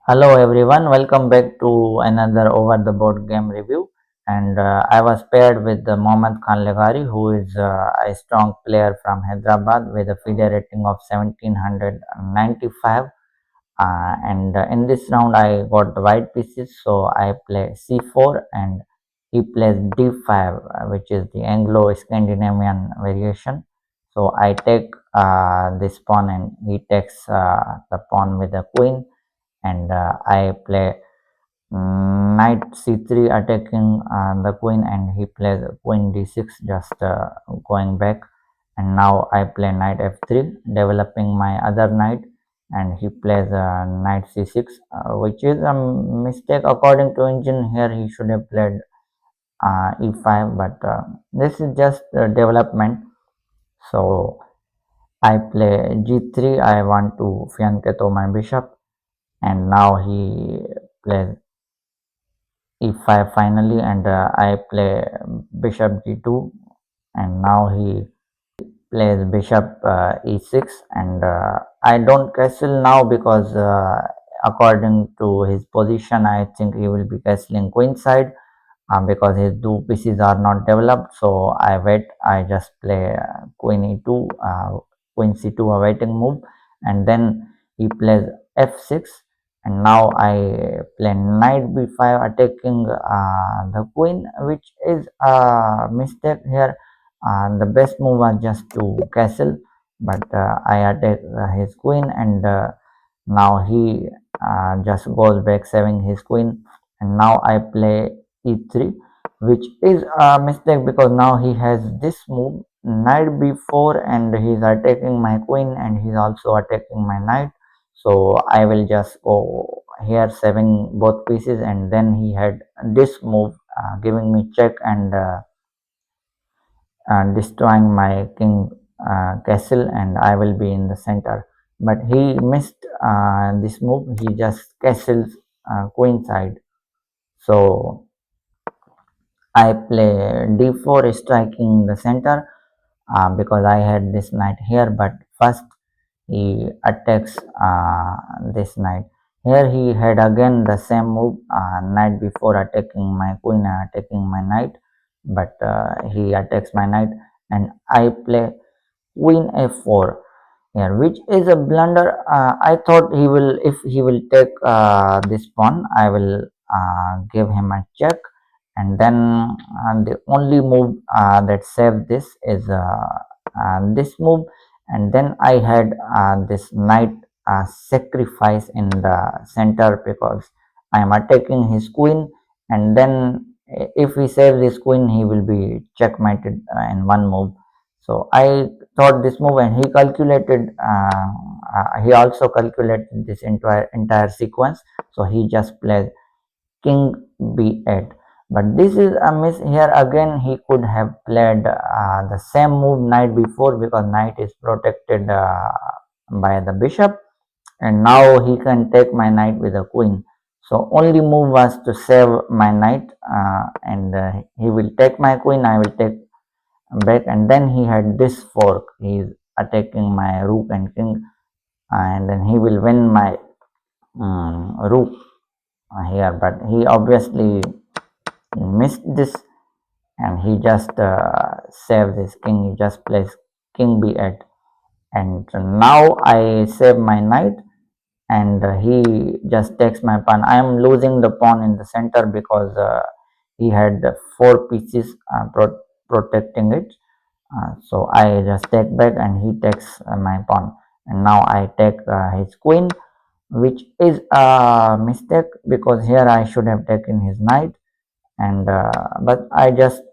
Hello everyone, welcome back to another over the board game review. And I was paired with Muhammad Khan Laghari, who is a strong player from Hyderabad with a Fide rating of 1795. And in this round, I got the white pieces, so I play c4 and he plays d5, which is the Anglo-Scandinavian variation. So I take this pawn and he takes the pawn with the queen, and I play knight c3 attacking the queen, and he plays queen d6 just going back. And now I play knight f3 developing my other knight, and he plays knight c6, which is a mistake according to engine. Here he should have played e5, but this is just development. So I play g3. I want to fianchetto my bishop, and now he plays e5 finally, and I play bishop g2, and now he plays bishop e6, and I don't castle now because according to his position I think he will be castling queen side, because his two pieces are not developed. So I wait. I just play queen e2, queen c2 awaiting move, and then he plays f6, and now I play knight b5 attacking the queen, which is a mistake here. The best move was just to castle, but I attack his queen, and now he just goes back saving his queen, and now I play e3, which is a mistake because now he has this move knight b4, and he's attacking my queen and he's also attacking my knight. So I will just go here saving both pieces, and then he had this move giving me check and destroying my king castle, and I will be in the center. But he missed this move. He just castles queen side. So I play d4 striking the center because I had this knight here, but first he attacks this knight. Here he had again the same move, knight before attacking my queen and attacking my knight, but he attacks my knight, and I play queen f4 here, which is a blunder. I thought he will, if he will take this pawn, I will give him a check, and then the only move that saved this is this move. And then I had this knight sacrifice in the center because I am attacking his queen, and then if he saves this queen he will be checkmated in one move. So I thought this move, and he calculated he also calculated this entire sequence. So he just plays king b8, but this is a miss. Here again he could have played the same move knight before, because knight is protected by the bishop, and now he can take my knight with a queen. So only move was to save my knight, and he will take my queen, I will take back, and then he had this fork. He is attacking my rook and king, and then he will win my rook here, but he obviously missed this, and he just saved his king. He just plays king b8, and now I save my knight, and he just takes my pawn. I am losing the pawn in the center because he had four pieces protecting it. So I just take back, and he takes my pawn, and now I take his queen, which is a mistake because here I should have taken his knight, and but I just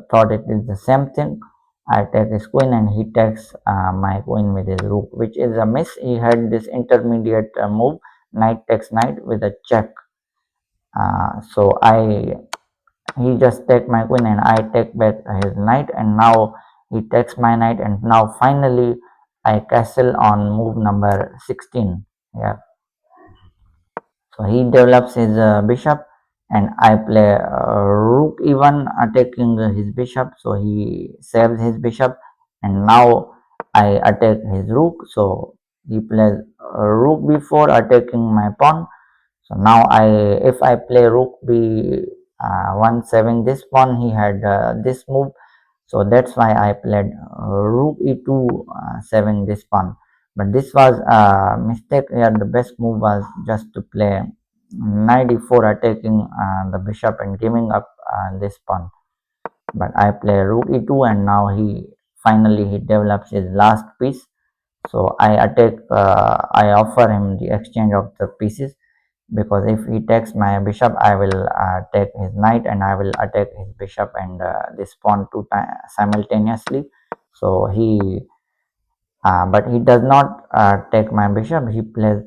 thought it is the same thing. I take his queen, and he takes my queen with his rook, which is a miss. He had this intermediate move, knight takes knight with a check. So he just take my queen, and I take back his knight, and now he takes my knight, and now finally I castle on move number 16. Yeah. So he develops his bishop, and I play rook e1 attacking his bishop. So he saves his bishop, and now I attack his rook. So he plays rook b4 attacking my pawn. So now if I play rook b1 7 this pawn, he had this move, so that's why I played rook e2 7 this pawn. But this was a mistake here. The best move was just to play knight e4, attacking the bishop and giving up this pawn. But I play rook e2, and now he finally he develops his last piece. So I offer him the exchange of the pieces, because if he takes my bishop, I will take his knight and I will attack his bishop and this pawn two times simultaneously. So but he does not take my bishop. He plays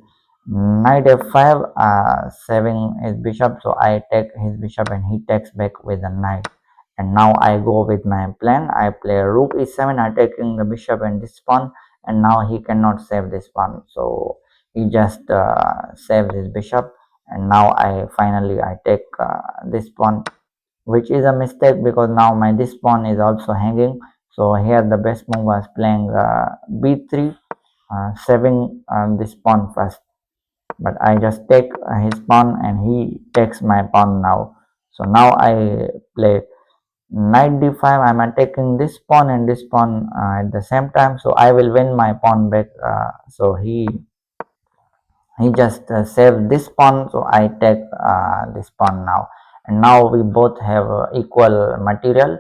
knight f5, saving his bishop. So I take his bishop and he takes back with the knight. And now I go with my plan. I play rook e7, attacking the bishop and this pawn, and now he cannot save this pawn. So he just saves his bishop, and now I take this pawn, which is a mistake because now my this pawn is also hanging. So here the best move was playing b3, saving this pawn first. But I just take his pawn and he takes my pawn now. So now I play knight d5. I'm attacking this pawn and this pawn at the same time. So I will win my pawn back. So he just saved this pawn, so I take this pawn now, and now we both have equal material.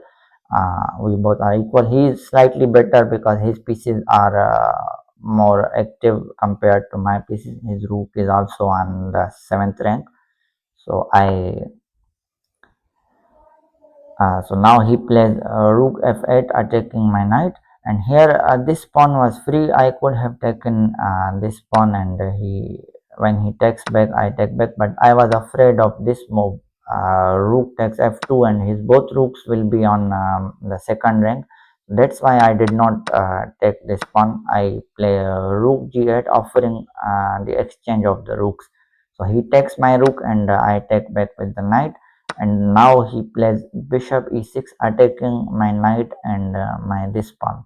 We both are equal. He is slightly better because his pieces are more active compared to my pieces. His rook is also on the 7th rank. So so now he plays rook f8, attacking my knight, and here this pawn was free. I could have taken this pawn, and when he takes back, I take back, but I was afraid of this move. Rook takes f2, and his both rooks will be on the 2nd rank. That's why I did not take this pawn. I play rook g8, offering the exchange of the rooks. So he takes my rook, and I take back with the knight, and now he plays bishop e6, attacking my knight and my this pawn.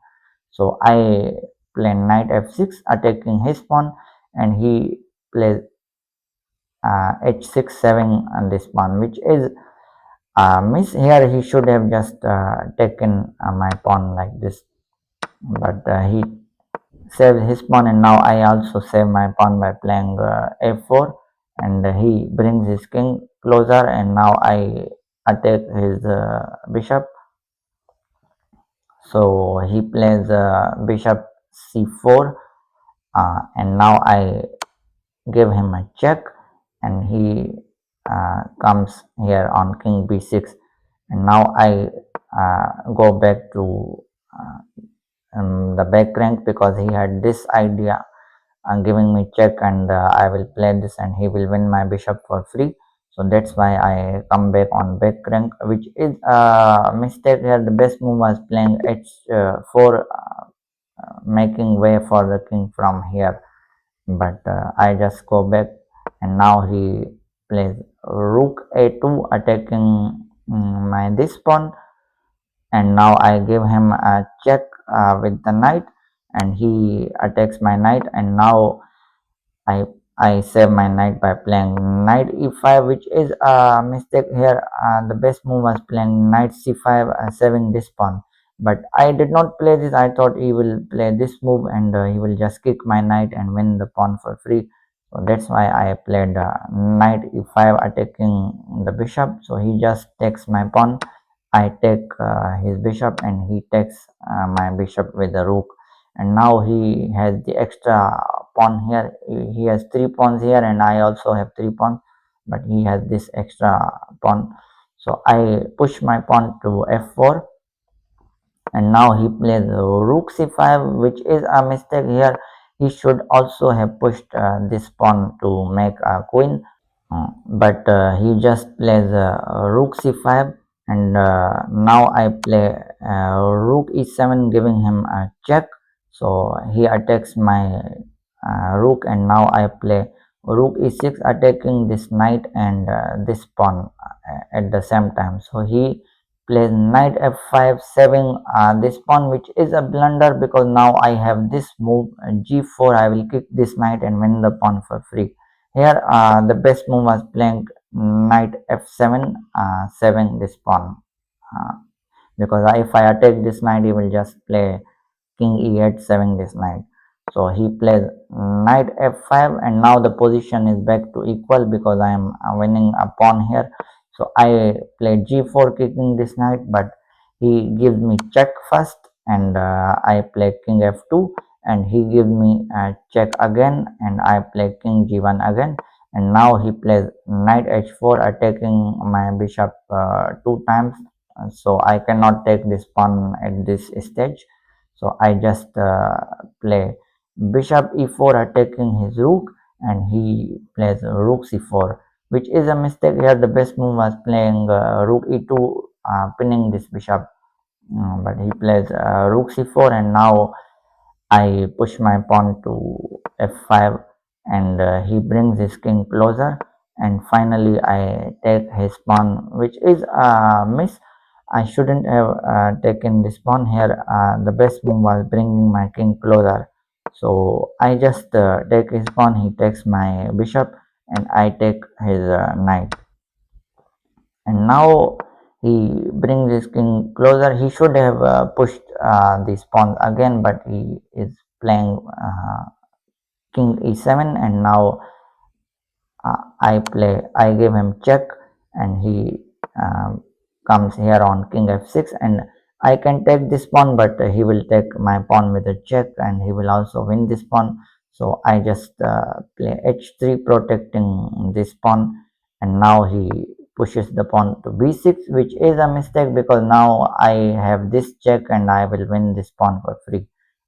So I play knight f6, attacking his pawn, and he plays h6, saving on this pawn, which is miss. Here he should have just taken my pawn like this, but he saved his pawn, and now I also save my pawn by playing f4, and he brings his king closer, and now I attack his bishop. So he plays bishop c4, and now I give him a check, and he comes here on king b6, and now I go back to the back rank because he had this idea giving me check, and I will play this and he will win my bishop for free. So that's why I come back on back rank, which is a mistake here. The best move was playing h4, making way for the king from here, but I just go back, and now he plays rook a2, attacking my this pawn, and now I give him a check with the knight, and he attacks my knight, and now I I save my knight by playing knight e5, which is a mistake here. The best move was playing knight c5, saving this pawn. But I did not play this. I thought he will play this move, and he will just kick my knight and win the pawn for free. So that's why I played knight e5, attacking the bishop. So he just takes my pawn. I take his bishop, and he takes my bishop with the rook, and now he has the extra pawn here. He has 3 pawns here, and I also have 3 pawns, but he has this extra pawn. So I push my pawn to f4, and now he plays rook c5, which is a mistake here. He should also have pushed this pawn to make a queen, but he just plays rook c5, and now I play rook e7, giving him a check. So he attacks my rook, and now I play rook e6, attacking this knight and this pawn at the same time. So he plays knight f5, saving this pawn, which is a blunder because now I have this move g4. I will kick this knight and win the pawn for free. Here the best move was playing knight f7, saving this pawn, uh, because if I attack this knight he will just play king e8, saving this knight. So he plays knight f5, and now the position is back to equal because I am winning a pawn here. So I play g4, kicking this knight, but he gives me check first, and I play king f2, and he gives me check again, and I play king g1 again, and now he plays knight h4, attacking my bishop two times. So I cannot take this pawn at this stage. So I just play bishop e4, attacking his rook, and he plays rook c4, which is a mistake. Here the best move was playing rook e2, pinning this bishop. But he plays rook c4, and now I push my pawn to f5, and he brings his king closer, and finally I take his pawn, which is a miss. I shouldn't have taken this pawn here. The best move was bringing my king closer. So I just take his pawn, he takes my bishop, and I take his knight. And now he brings his king closer. He should have pushed this pawn again, but he is playing king e7, and now I give him check, and he comes here on king f6, and I can take this pawn, but he will take my pawn with a check, and he will also win this pawn. So I just play h3, protecting this pawn, and now he pushes the pawn to b6, which is a mistake because now I have this check and I will win this pawn for free.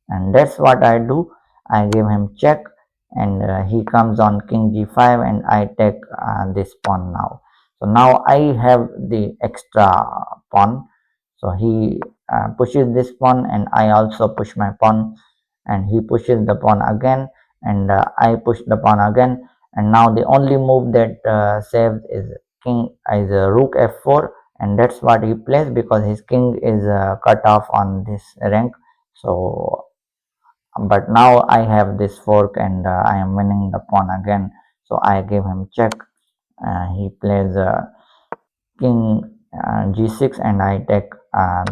And that's what I do. I give him check, and he comes on king g5, and I take this pawn now. So now I have the extra pawn. So he pushes this pawn, and I also push my pawn, and he pushes the pawn again, and I push the pawn again, and now the only move that saves is rook f4, and that's what he plays because his king is cut off on this rank. So but now I have this fork, and I am winning the pawn again. So I give him check. He plays king g6, and I take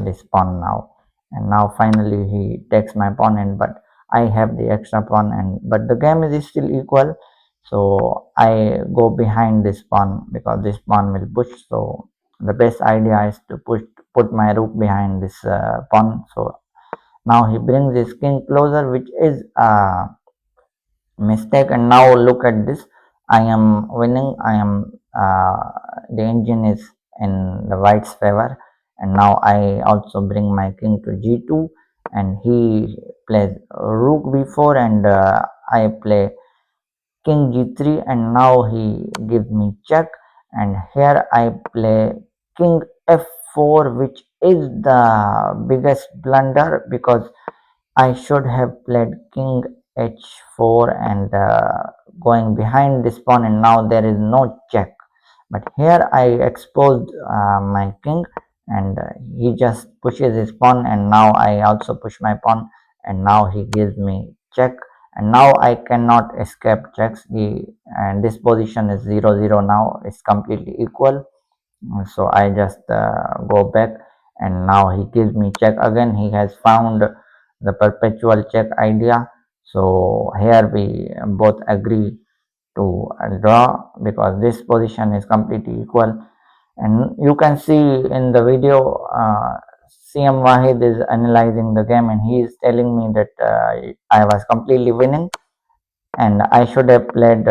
this pawn now. And now finally he takes my pawn, and but I have the extra pawn, and but the game is still equal. So I go behind this pawn because this pawn will push. So the best idea is to put my rook behind this pawn. So now he brings his king closer, which is a mistake. And now look at this. I am winning. The engine is in the white's favor. And now I also bring my king to g2, and he plays rook b4, and I play king g3, and now he gives me check, and here I play king f4, which is the biggest blunder because I should have played king h4 and going behind this pawn, and now there is no check. But here I exposed my king, and he just pushes his pawn, and now I also push my pawn, and now he gives me check, and now I cannot escape checks. And this position is 0-0 now. It's completely equal. So I just go back, and now he gives me check again. He has found the perpetual check idea. So here we both agree to draw because this position is completely equal. And you can see in the video CM Wahid is analyzing the game, and he is telling me that I was completely winning, and I should have played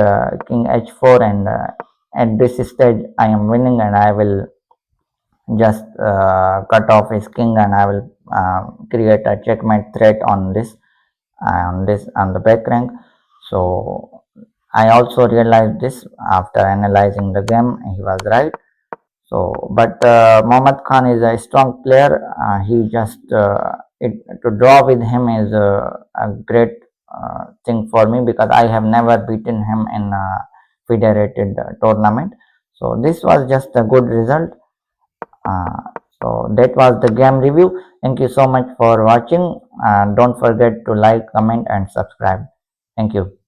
king h4, and at this stage I am winning, and I will just cut off his king, and I will create a checkmate threat on on the back rank. So I also realized this after analyzing the game. He was right. So but Muhammad Khan is a strong player. He just to draw with him is a great thing for me because I have never beaten him in a federated tournament. So this was just a good result. uh, so that was the game review. Thank you so much for watching. Don't forget to like, comment, and subscribe. Thank you.